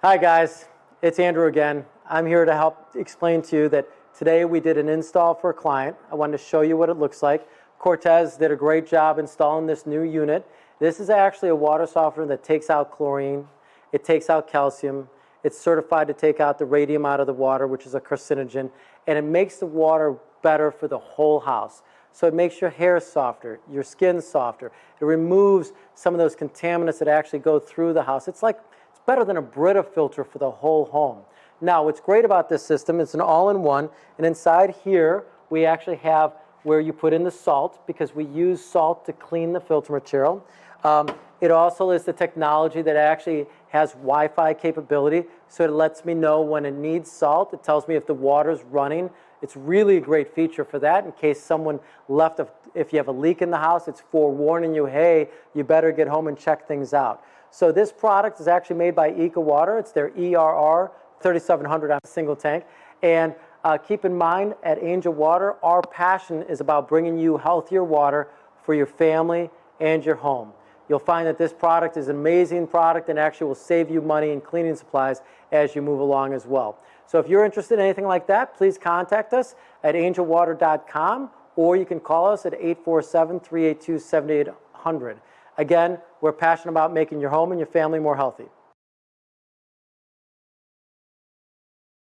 Hi guys, it's Andrew again. I'm here to help explain to you that today we did an install for a client. I wanted to show you what it looks like. Cortez did a great job installing this new unit. This is actually a water softener that takes out chlorine, it takes out calcium, it's certified to take out the radium out of the water, which is a carcinogen, and it makes the water better for the whole house. So it makes your hair softer, your skin softer. It removes some of those contaminants that actually go through the house. It's better than a Brita filter for the whole home. Now, what's great about this system, it's an all-in-one, and inside here we actually have where you put in the salt, because we use salt to clean the filter material. It also is the technology that actually has Wi-Fi capability, so it lets me know when it needs salt. It tells me if the water's running. It's really a great feature for that in case someone left, if you have a leak in the house, it's forewarning you, hey, you better get home and check things out. So this product is actually made by EcoWater. It's their ERR 3700 on a single tank. And keep in mind, at Angel Water, our passion is about bringing you healthier water for your family and your home. You'll find that this product is an amazing product and actually will save you money in cleaning supplies as you move along as well. So if you're interested in anything like that, please contact us at angelwater.com, or you can call us at 847-382-7800. Again, we're passionate about making your home and your family more healthy.